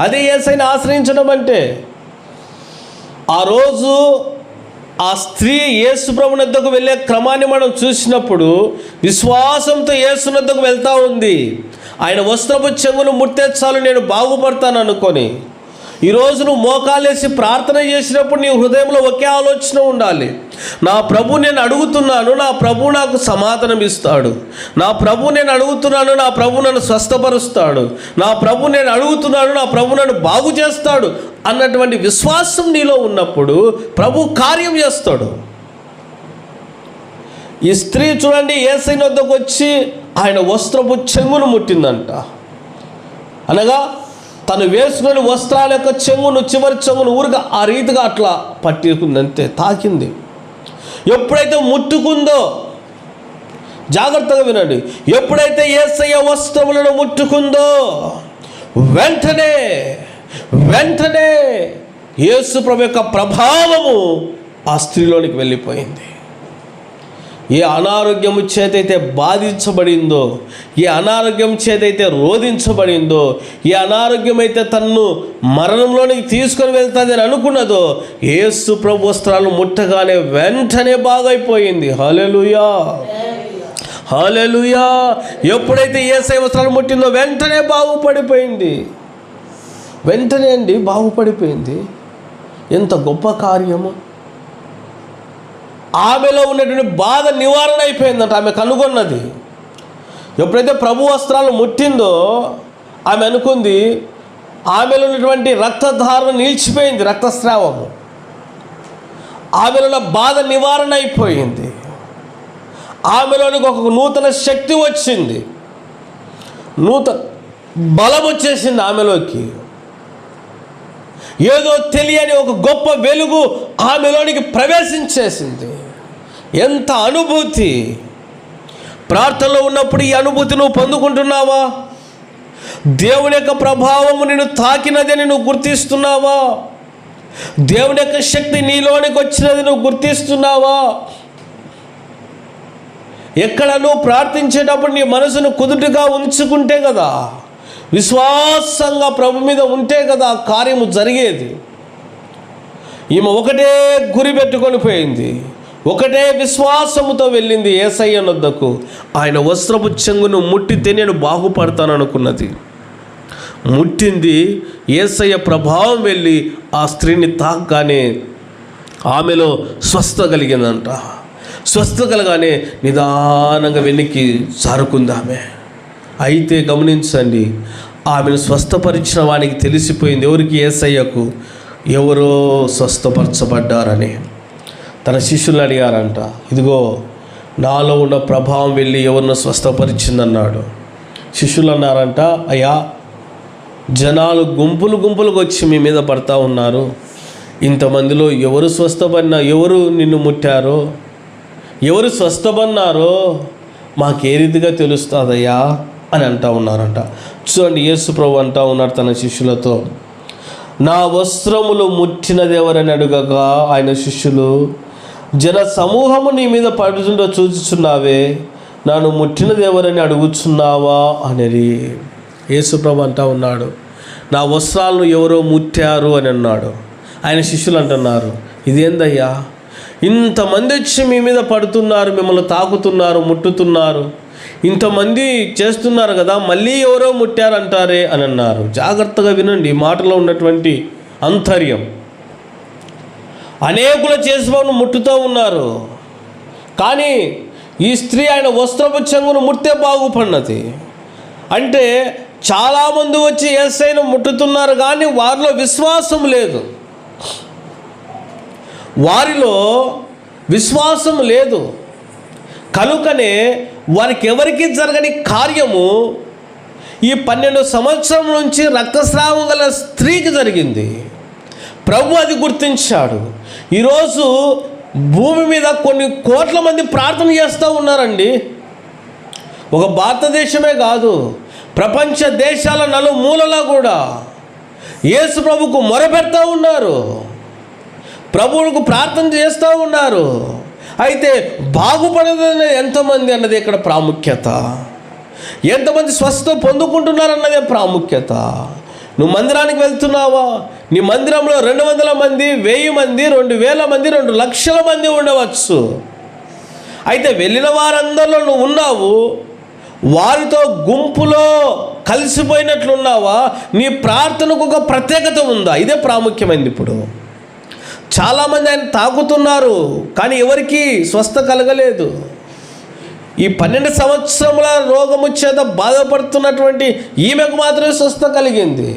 అదే యేసయ్యను ఆశ్రయించడం అంటే. ఆ రోజు ఆ స్త్రీ యేసు ప్రభుని వద్దకు వెళ్ళే క్రమాన్ని మనం చూసినప్పుడు విశ్వాసంతో యేసు వద్దకు వెళ్తూ ఉంది. ఆయన వస్త్రపు చెంగును ముట్టే చాలు నేను బాగుపడతాను అనుకొని. ఈరోజు నువ్వు మోకాలేసి ప్రార్థన చేసినప్పుడు నీ హృదయంలో ఒకే ఆలోచన ఉండాలి. నా ప్రభు నేను అడుగుతున్నాను, నా ప్రభు నాకు సమాధానం ఇస్తాడు. నా ప్రభు నేను అడుగుతున్నాను, నా ప్రభు నన్ను స్వస్థపరుస్తాడు. నా ప్రభు నేను అడుగుతున్నాను, నా ప్రభు నన్ను బాగు చేస్తాడు అన్నటువంటి విశ్వాసం నీలో ఉన్నప్పుడు ప్రభు కార్యం చేస్తాడు. ఈ స్త్రీ చూడండి, యేసయ్య వద్దకు వచ్చి ఆయన వస్త్రపు చెంగును ముట్టిందంట. అనగా తను వేసుకొని వస్త్రాల యొక్క చెంగును, చివరి చెంగును ఊరిగా ఆ రీతిగా అట్లా పట్టుకుందంతే, తాకింది. ఎప్పుడైతే ముట్టుకుందో, జాగ్రత్తగా వినండి, ఎప్పుడైతే యేసయ్య వస్త్రములను ముట్టుకుందో వెంటనే యేసు ప్రభు యొక్క ప్రభావము ఆ స్త్రీలోనికి వెళ్ళిపోయింది. ఏ అనారోగ్యము చేతైతే బాధించబడిందో, ఏ అనారోగ్యం చేతైతే రోధించబడిందో, ఏ అనారోగ్యం అయితే తన్ను మరణంలోనికి తీసుకొని వెళ్తుంది అని అనుకున్నదో, యేసు ప్రభు వస్త్రాలు ముట్టగానే వెంటనే బాగైపోయింది. హల్లెలూయా, హల్లెలూయా. ఎప్పుడైతే యేసయ్య వస్త్రాలు ముట్టిందో వెంటనే బాగుపడిపోయింది. వెంటనే అండి బాగుపడిపోయింది. ఎంత గొప్ప కార్యము! ఆమెలో ఉన్నటువంటి బాధ నివారణ అయిపోయిందంట. ఆమె కనుగొన్నది. ఎప్పుడైతే ప్రభు వస్త్రాలు ముట్టిందో ఆమె అనుకుంది, ఆమెలో ఉన్నటువంటి రక్తధారణ నిలిచిపోయింది, రక్తస్రావము. ఆమెలో ఉన్న బాధ నివారణ అయిపోయింది. ఆమెలోనికి ఒక నూతన శక్తి వచ్చింది, నూతన బలం వచ్చేసింది ఆమెలోకి. ఏదో తెలియని ఒక గొప్ప వెలుగు ఆమెలోనికి ప్రవేశించేసింది. ఎంత అనుభూతి! ప్రార్థనలో ఉన్నప్పుడు ఈ అనుభూతి నువ్వు పొందుకుంటున్నావా? దేవుని యొక్క ప్రభావము నిన్ను తాకినదని నువ్వు గుర్తిస్తున్నావా? దేవుని యొక్క శక్తి నీలోనికి వచ్చినది నువ్వు గుర్తిస్తున్నావా? ఎక్కడ నువ్వు ప్రార్థించేటప్పుడు నీ మనసును కుదుటగా ఉంచుకుంటే కదా, విశ్వాసంగా ప్రభు మీద ఉంటే కదా ఆ కార్యము జరిగేది. ఈమె ఒకటే గురి పెట్టుకొని పోయింది, ఒకటే విశ్వాసముతో వెళ్ళింది యేసయ్య వద్దకు. ఆయన వస్త్రపు చెంగును ముట్టితే నేను బాగుపడతాను అనుకున్నది. ముట్టింది. యేసయ్య ప్రభావం వెళ్ళి ఆ స్త్రీని తాకగానే ఆమెలో స్వస్థత కలిగిందంట. స్వస్థత కలగానే నిదానంగా వెనక్కి జారుకుంది ఆమె. అయితే గమనించండి, ఆమెను స్వస్థపరిచిన వానికి తెలిసిపోయింది. ఎవరికి? యేసయ్యకు. ఎవరో స్వస్థపరచబడ్డారని తన శిష్యులు అడిగారంట. ఇదిగో నాలో ఉన్న ప్రభావం వెళ్ళి ఎవరినో స్వస్థపరిచిందన్నాడు. శిష్యులు అన్నారంట, అయ్యా జనాలు గుంపులుగా వచ్చి మీ మీద పడతా ఉన్నారు. ఇంతమందిలో ఎవరు స్వస్థపడినా, ఎవరు నిన్ను ముట్టారో, ఎవరు స్వస్థపడినారో మాకే రీతిగా తెలుస్తుందయ్యా అని అంటూ ఉన్నారంట. చూడండి, యేసు ప్రభు అంటూ ఉన్నారు తన శిష్యులతో, నా వస్త్రములు ముట్టినది ఎవరని అడుగగా ఆయన శిష్యులు, జన సమూహము నీ మీద పడుతుండో చూచుచున్నావే, నన్ను ముట్టినది ఎవరని అడుగుచున్నావా అనేది. యేసు ప్రభు అంటూ ఉన్నాడు, నా వస్త్రాలను ఎవరో ముట్టారు అని అన్నాడు. ఆయన శిష్యులు అంటున్నారు, ఇదేందయ్యా, ఇంతమంది వచ్చి మీ మీద పడుతున్నారు, మిమ్మల్ని తాకుతున్నారు, ముట్టుతున్నారు, ఇంతమంది చేస్తున్నారు కదా, మళ్ళీ ఎవరో ముట్టారంటారే అని అన్నారు. జాగ్రత్తగా వినండి ఈ మాటలో ఉన్నటువంటి అంతర్యం. అనేకులు చేసిన ముట్టుతూ ఉన్నారు, కానీ ఈ స్త్రీ ఆయన వస్త్రపు చెంగును ముట్టే బాగుపడినది. అంటే చాలామంది వచ్చి యేసయ్యను ముట్టుతున్నారు, కానీ వారిలో విశ్వాసం లేదు. వారిలో విశ్వాసం లేదు కనుకనే వారికి ఎవరికి జరగని కార్యము ఈ 12 సంవత్సరం నుంచి రక్తస్రావం గల స్త్రీకి జరిగింది. ప్రభు అది గుర్తించాడు. ఈరోజు భూమి మీద కొన్ని కోట్ల మంది ప్రార్థన చేస్తూ ఉన్నారండి. ఒక భారతదేశమే కాదు, ప్రపంచ దేశాల నలుమూలలా కూడా యేసు ప్రభుకు మొరపెడతా ఉన్నారు, ప్రభువుకు ప్రార్థన చేస్తూ ఉన్నారు. అయితే బాగుపడేది ఎంతమంది అన్నది ఇక్కడ ప్రాముఖ్యత. ఎంతమంది స్వస్థత పొందుకుంటున్నారన్నదే ప్రాముఖ్యత. నువ్వు మందిరానికి వెళ్తున్నావా? నీ మందిరంలో 200 మంది, 1000 మంది, 2000 మంది, 2 లక్షల మంది ఉండవచ్చు. అయితే వెళ్ళిన వారందరిలో నువ్వు ఉన్నావు, వారితో గుంపులో కలిసిపోయినట్లున్నావా? నీ ప్రార్థనకు ఒక ప్రత్యేకత ఉందా? ఇదే ప్రాముఖ్యమైనది. ఇప్పుడు చాలామంది ఆయన తాకుతున్నారు, కానీ ఎవరికి స్వస్థ కలగలేదు. ఈ 12 సంవత్సరముల రోగము చేత బాధపడుతున్నటువంటి ఈమెకు మాత్రమే స్వస్థ కలిగింది.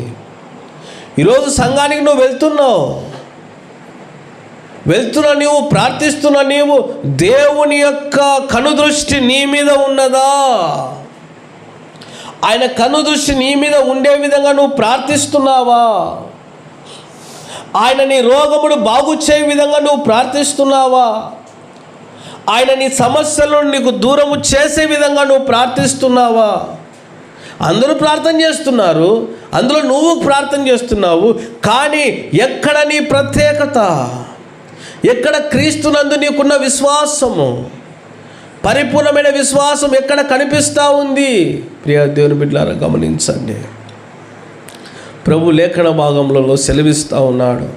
ఈరోజు సంఘానికి నువ్వు వెళ్తున్నా నీవు ప్రార్థిస్తున్నా నీవు, దేవుని యొక్క కనుదృష్టి నీ మీద ఉన్నదా? ఆయన కనుదృష్టి నీ మీద ఉండే విధంగా నువ్వు ప్రార్థిస్తున్నావా? ఆయన నీ రోగమును బాగు చేయ విధంగా నువ్వు ప్రార్థిస్తున్నావా? ఆయన నీ సమస్యలను నీకు దూరము చేసే విధంగా నువ్వు ప్రార్థిస్తున్నావా? అందరూ ప్రార్థన చేస్తున్నారు, అందులో నువ్వు ప్రార్థన చేస్తున్నావు, కానీ ఎక్కడ నీ ప్రత్యేకత? ఎక్కడ క్రీస్తునందు నీకున్న విశ్వాసము, పరిపూర్ణమైన విశ్వాసం ఎక్కడ కనిపిస్తూ ఉంది? ప్రియ దేవుని బిడ్డలారా గమనించండి. ప్రభు లేఖన భాగంలో సెలవిస్తూ ఉన్నాడు,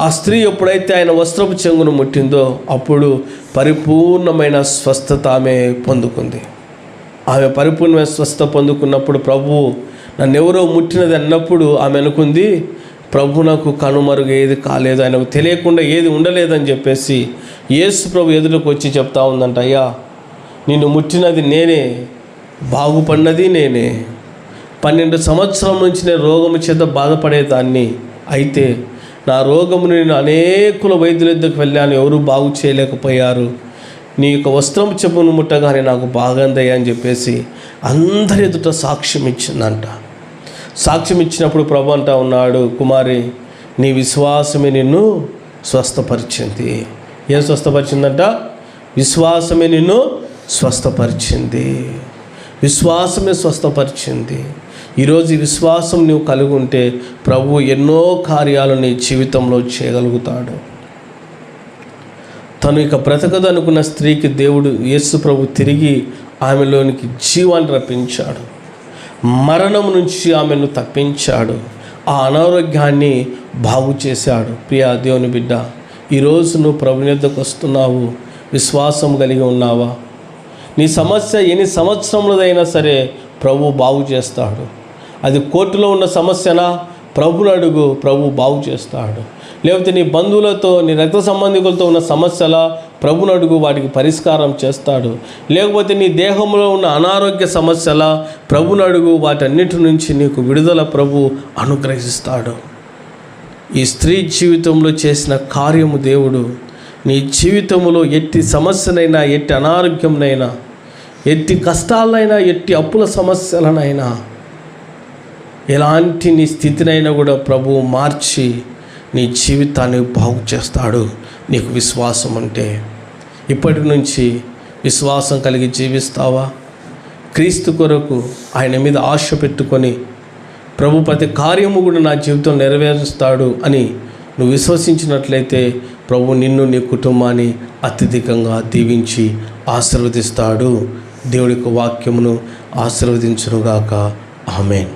ఆ స్త్రీ ఎప్పుడైతే ఆయన వస్త్రపు చెంగును ముట్టిందో అప్పుడు పరిపూర్ణమైన స్వస్థత ఆమె పొందుకుంది. ఆమె పరిపూర్ణమైన స్వస్థత పొందుకున్నప్పుడు ప్రభువు నన్ను ఎవరో ముట్టినది అన్నప్పుడు ఆమె అనుకుంది, ప్రభు నాకు కనుమరుగు ఏది కాలేదు, ఆయనకు తెలియకుండా ఏది ఉండలేదని చెప్పేసి యేసు ప్రభు ఎదురుకు వచ్చి చెప్తా ఉందంట, అయ్యా నిన్ను ముట్టినది నేనే, బాగుపడినది నేనే. 12 సంవత్సరం నుంచి నేను రోగము చేత బాధపడేదాన్ని, అయితే నా రోగమును నేను అనేకుల వైద్యుల దగ్గరికి వెళ్ళాను, ఎవరు బాగు చేయలేకపోయారు. నీ యొక్క వస్త్రం చెప్పును ముట్టగానే నాకు బాగుందయ్యా అని చెప్పేసి అందరి ఎదుట సాక్ష్యం ఇచ్చిందంట. సాక్ష్యం ఇచ్చినప్పుడు ప్రభు అంటా ఉన్నాడు, కుమారి నీ విశ్వాసమే నిన్ను స్వస్థపరిచింది. ఏం స్వస్థపరిచిందంట? విశ్వాసమే నిన్ను స్వస్థపరిచింది. విశ్వాసమే స్వస్థపరిచింది. ఈరోజు ఈ విశ్వాసం నువ్వు కలిగి ఉంటే ప్రభు ఎన్నో కార్యాలు నీ జీవితంలో చేయగలుగుతాడు. తను ఇక బ్రతకదనుకున్న స్త్రీకి దేవుడు యేసు ప్రభు తిరిగి ఆమెలోనికి జీవాన్ని రప్పించాడు, మరణం నుంచి ఆమెను తప్పించాడు, ఆ అనారోగ్యాన్ని బాగు చేశాడు. ప్రియా దేవుని బిడ్డ, ఈరోజు నువ్వు ప్రభుని యొద్దకు వస్తున్నావు, విశ్వాసం కలిగి ఉన్నావా? నీ సమస్య ఎన్ని సంవత్సరములదైనా సరే ప్రభు బాగు చేస్తాడు. అది కోర్టులో ఉన్న సమస్యనా? ప్రభుని అడుగు, ప్రభు బాగు చేస్తాడు. లేకపోతే నీ బంధువులతో, నీ రక్త సంబంధికులతో ఉన్న సమస్యలా? ప్రభుని అడుగు, వాటికి పరిష్కారం చేస్తాడు. లేకపోతే నీ దేహంలో ఉన్న అనారోగ్య సమస్యలా? ప్రభుని అడుగు, వాటన్నిటి నుంచి నీకు విడుదల ప్రభు అనుగ్రహిస్తాడు. ఈ స్త్రీ జీవితంలో చేసిన కార్యము దేవుడు నీ జీవితంలో ఎట్టి సమస్యనైనా, ఎట్టి అనారోగ్యంనైనా, ఎట్టి కష్టాలైనా, ఎట్టి అప్పుల సమస్యలనైనా, ఎలాంటి నీ స్థితినైనా కూడా ప్రభువు మార్చి నీ జీవితాన్ని బాగు చేస్తాడు. నీకు విశ్వాసం ఉంటే ఇప్పటి నుంచి విశ్వాసం కలిగి జీవిస్తావా? క్రీస్తు కొరకు ఆయన మీద ఆశ పెట్టుకొని ప్రభు ప్రతి కార్యము కూడా నా జీవితం నెరవేరుస్తాడు అని నువ్వు విశ్వసించినట్లయితే ప్రభు నిన్ను, నీ కుటుంబాన్ని అత్యధికంగా దీవించి ఆశీర్వదిస్తాడు. దేవుడి యొక్క వాక్యమును ఆశీర్వదించునుగాక. ఆమేన్.